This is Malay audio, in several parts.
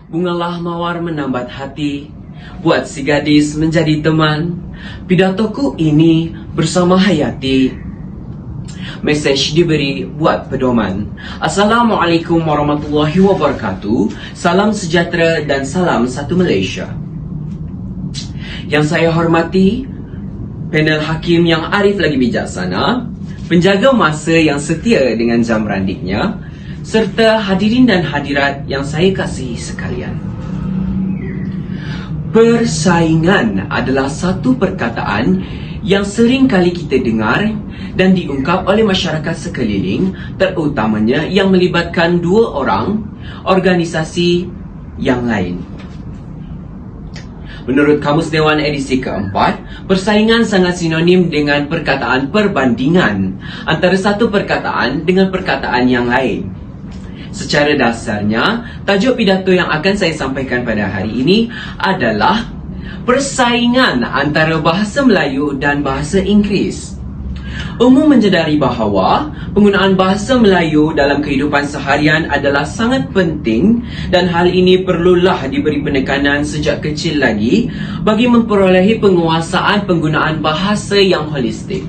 Bungalah mawar menambat hati, buat si gadis menjadi teman. Pidatoku ini bersama Hayati. Mesej diberi buat pedoman. Assalamualaikum warahmatullahi wabarakatuh. Salam sejahtera dan salam satu Malaysia. Yang saya hormati, panel hakim yang arif lagi bijaksana, penjaga masa yang setia dengan jam randiknya, serta hadirin dan hadirat yang saya kasihi sekalian. Persaingan adalah satu perkataan yang sering kali kita dengar dan diungkap oleh masyarakat sekeliling, terutamanya yang melibatkan dua orang organisasi yang lain. Menurut Kamus Dewan edisi keempat, persaingan sangat sinonim dengan perkataan perbandingan antara satu perkataan dengan perkataan yang lain. Secara dasarnya, tajuk pidato yang akan saya sampaikan pada hari ini adalah persaingan antara bahasa Melayu dan bahasa Inggeris. Umum menjedari bahawa penggunaan bahasa Melayu dalam kehidupan seharian adalah sangat penting dan hal ini perlulah diberi penekanan sejak kecil lagi bagi memperolehi penguasaan penggunaan bahasa yang holistik.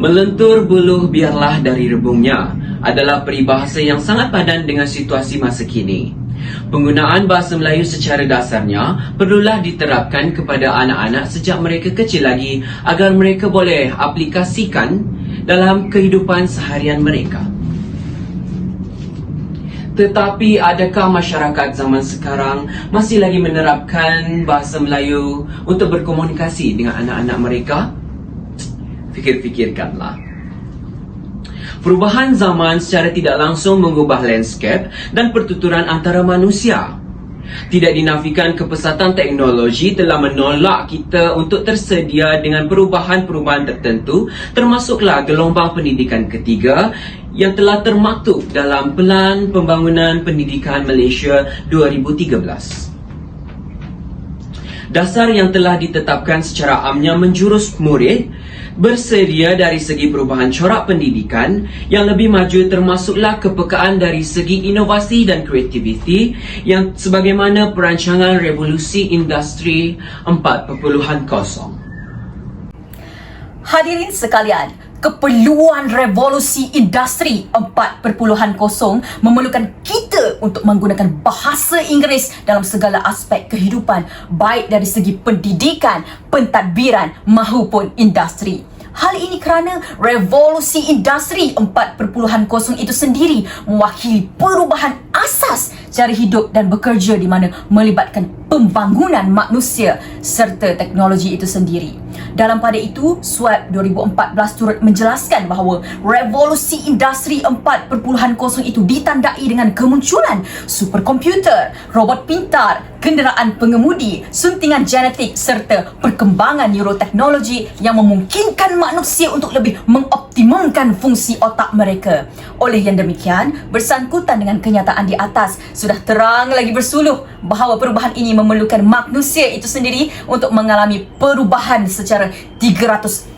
Melentur buluh biarlah dari rebungnya adalah peribahasa yang sangat padan dengan situasi masa kini. Penggunaan bahasa Melayu secara dasarnya perlulah diterapkan kepada anak-anak sejak mereka kecil lagi agar mereka boleh aplikasikan dalam kehidupan seharian mereka. Tetapi adakah masyarakat zaman sekarang masih lagi menerapkan bahasa Melayu untuk berkomunikasi dengan anak-anak mereka? Fikir-fikirkanlah. Perubahan zaman secara tidak langsung mengubah landscape dan pertuturan antara manusia. Tidak dinafikan kepesatan teknologi telah menolak kita untuk tersedia dengan perubahan-perubahan tertentu, termasuklah gelombang pendidikan ketiga yang telah termaktub dalam Pelan Pembangunan Pendidikan Malaysia 2013. Dasar yang telah ditetapkan secara amnya menjurus murid bersedia dari segi perubahan corak pendidikan yang lebih maju, termasuklah kepekaan dari segi inovasi dan kreativiti yang sebagaimana perancangan revolusi industri 4.0. Hadirin sekalian, keperluan revolusi industri 4.0 memerlukan kita untuk menggunakan bahasa Inggeris dalam segala aspek kehidupan, baik dari segi pendidikan, pentadbiran maupun industri. Hal ini kerana revolusi industri 4.0 itu sendiri mewakili perubahan asas cara hidup dan bekerja di mana melibatkan pembangunan manusia serta teknologi itu sendiri. Dalam pada itu, SWAP 2014 turut menjelaskan bahawa revolusi industri 4.0 itu ditandai dengan kemunculan superkomputer, robot pintar, kenderaan pengemudi, suntingan genetik serta perkembangan neuroteknologi yang memungkinkan manusia untuk lebih mengoptimumkan fungsi otak mereka. Oleh yang demikian, bersangkutan dengan kenyataan di atas, sudah terang lagi bersuluh bahawa perubahan ini memerlukan manusia itu sendiri untuk mengalami perubahan secara 360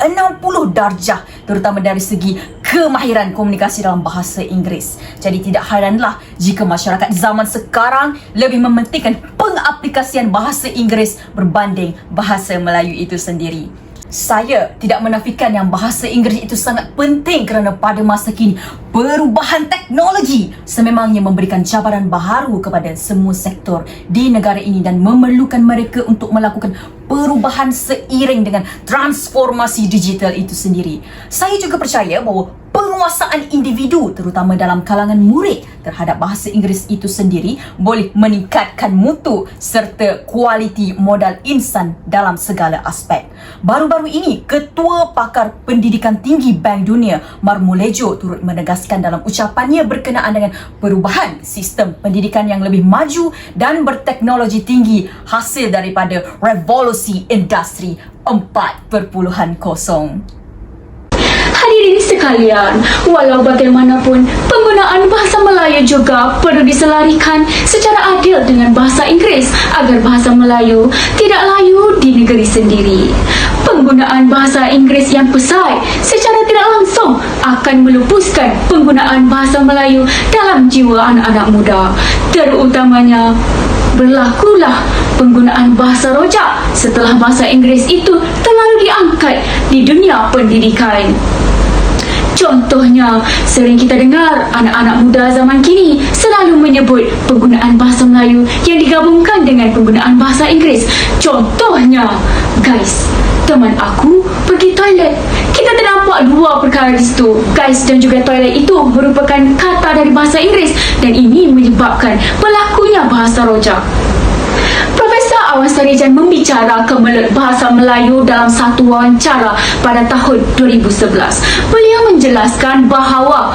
darjah, terutama dari segi kemahiran komunikasi dalam bahasa Inggeris. Jadi tidak heranlah jika masyarakat zaman sekarang lebih mementingkan pengaplikasian bahasa Inggeris berbanding bahasa Melayu itu sendiri. Saya tidak menafikan yang bahasa Inggeris itu sangat penting kerana pada masa kini perubahan teknologi sememangnya memberikan cabaran baharu kepada semua sektor di negara ini dan memerlukan mereka untuk melakukan perubahan seiring dengan transformasi digital itu sendiri. Saya juga percaya bahawa penguasaan individu terutama dalam kalangan murid terhadap bahasa Inggeris itu sendiri boleh meningkatkan mutu serta kualiti modal insan dalam segala aspek. Baru-baru ini, Ketua Pakar Pendidikan Tinggi Bank Dunia Marmolejo turut menegaskan dalam ucapannya berkenaan dengan perubahan sistem pendidikan yang lebih maju dan berteknologi tinggi hasil daripada revolusi industri 4.0. Hadirin sekalian, walau bagaimanapun, penggunaan bahasa Melayu juga perlu diselarikan secara adil dengan bahasa Inggeris agar bahasa Melayu tidak layu di negeri sendiri. Penggunaan bahasa Inggeris yang pesat secara tidak langsung akan melupuskan penggunaan bahasa Melayu dalam jiwa anak-anak muda. Terutamanya, berlakulah penggunaan bahasa rojak setelah bahasa Inggeris itu terlalu diangkat di dunia pendidikan. Contohnya, sering kita dengar anak-anak muda zaman kini selalu menyebut penggunaan bahasa Melayu yang digabungkan dengan penggunaan bahasa Inggeris. Contohnya, guys, teman aku pergi toilet. Kita ternampak dua perkara di situ. Guys dan juga toilet itu merupakan kata dari bahasa Inggeris dan ini menyebabkan berlakunya bahasa rojak. Profesor Awan Sarijan membicarakan bahasa Melayu dalam satu wawancara pada tahun 2011. Beliau menjelaskan bahawa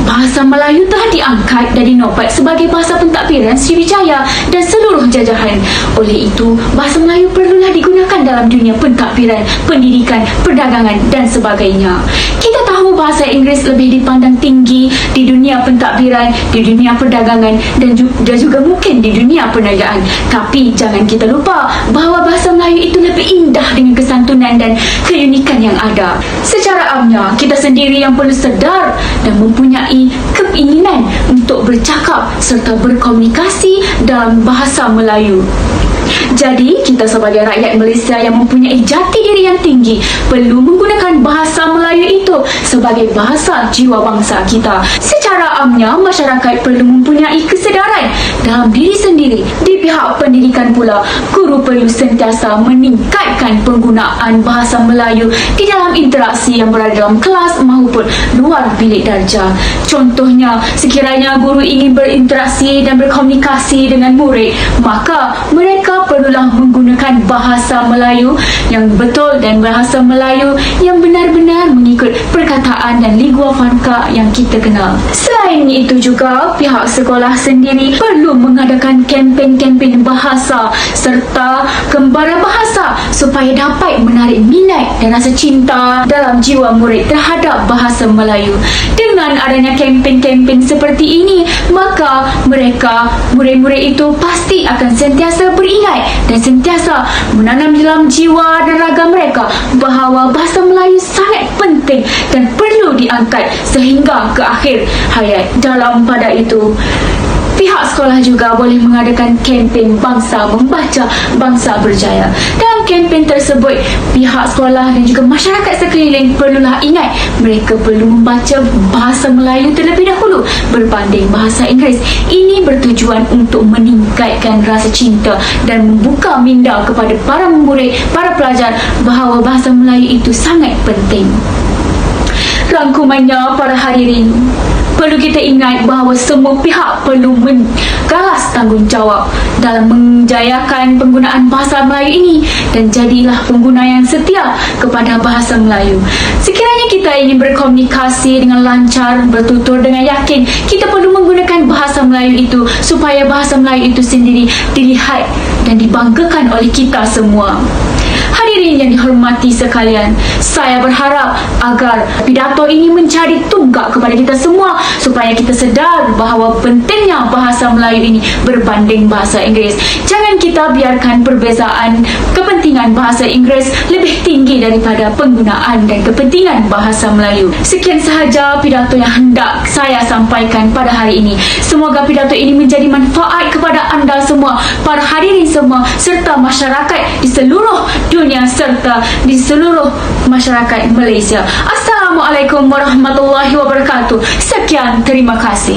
bahasa Melayu telah diangkat dan dinobat sebagai bahasa pentadbiran Sriwijaya dan seluruh jajahan. Oleh itu, bahasa Melayu perlulah digunakan dalam dunia pentadbiran, pendidikan, perdagangan dan sebagainya. Kita tahu bahasa Inggeris lebih dipandang tinggi di dunia pentadbiran, di dunia perdagangan dan juga mungkin di dunia perniagaan. Tapi jangan kita lupa bahawa bahasa Melayu itu lebih indah dengan kesantunan dan keunikan yang ada. Secara amnya, kita sendiri yang perlu sedar dan mempunyai keinginan untuk bercakap serta berkomunikasi dalam bahasa Melayu. Jadi, kita sebagai rakyat Malaysia yang mempunyai jati diri yang tinggi perlu menggunakan bahasa Melayu itu sebagai bahasa jiwa bangsa kita. Secara amnya, masyarakat perlu mempunyai kesedaran dalam diri sendiri. Di pihak pendidikan pula, guru perlu sentiasa meningkatkan penggunaan bahasa Melayu di dalam interaksi yang berada dalam kelas maupun luar bilik darjah. Contohnya, sekiranya guru ingin berinteraksi dan berkomunikasi dengan murid, maka mereka perlulah menggunakan bahasa Melayu yang betul dan bahasa Melayu yang benar-benar mengikut perkataan dan lingua franca yang kita kenal. Selain itu juga, pihak sekolah sendiri perlu mengadakan kempen-kempen bahasa serta gembara bahasa supaya dapat menarik minat dan rasa cinta dalam jiwa murid terhadap bahasa Melayu. Dengan adanya kempen-kempen seperti ini, maka murid-murid itu pasti akan sentiasa beringat dan sentiasa menanam dalam jiwa dan raga mereka bahawa bahasa Melayu sangat penting dan perlu diangkat sehingga ke akhir hayat. Dalam pada itu, pihak sekolah juga boleh mengadakan kempen bangsa membaca, bangsa berjaya. Dalam kempen tersebut, pihak sekolah dan juga masyarakat sekeliling perlulah ingat mereka perlu membaca bahasa Melayu terlebih dahulu berbanding bahasa Inggeris. Ini bertujuan untuk meningkatkan rasa cinta dan membuka minda kepada para murid, para pelajar bahawa bahasa Melayu itu sangat penting. Rangkumannya, para hadirin, perlu kita ingat bahawa semua pihak perlu menggalas tanggungjawab dalam menjayakan penggunaan bahasa Melayu ini dan jadilah pengguna yang setia kepada bahasa Melayu. Sekiranya kita ingin berkomunikasi dengan lancar, bertutur dengan yakin, kita perlu menggunakan bahasa Melayu itu supaya bahasa Melayu itu sendiri dilihat dan dibanggakan oleh kita semua. Hadirin yang dihormati sekalian, saya berharap agar pidato ini menjadi tunggak kepada kita semua supaya kita sedar bahawa pentingnya bahasa Melayu ini berbanding bahasa Inggeris. Jangan kita biarkan perbezaan kepentingan bahasa Inggeris lebih tinggi daripada penggunaan dan kepentingan bahasa Melayu. Sekian sahaja pidato yang hendak saya sampaikan pada hari ini. Semoga pidato ini menjadi manfaat kepada anda semua, para hadirin semua serta masyarakat di seluruh dunia serta di seluruh masyarakat Malaysia. Assalamualaikum warahmatullahi wabarakatuh. Sekian, terima kasih.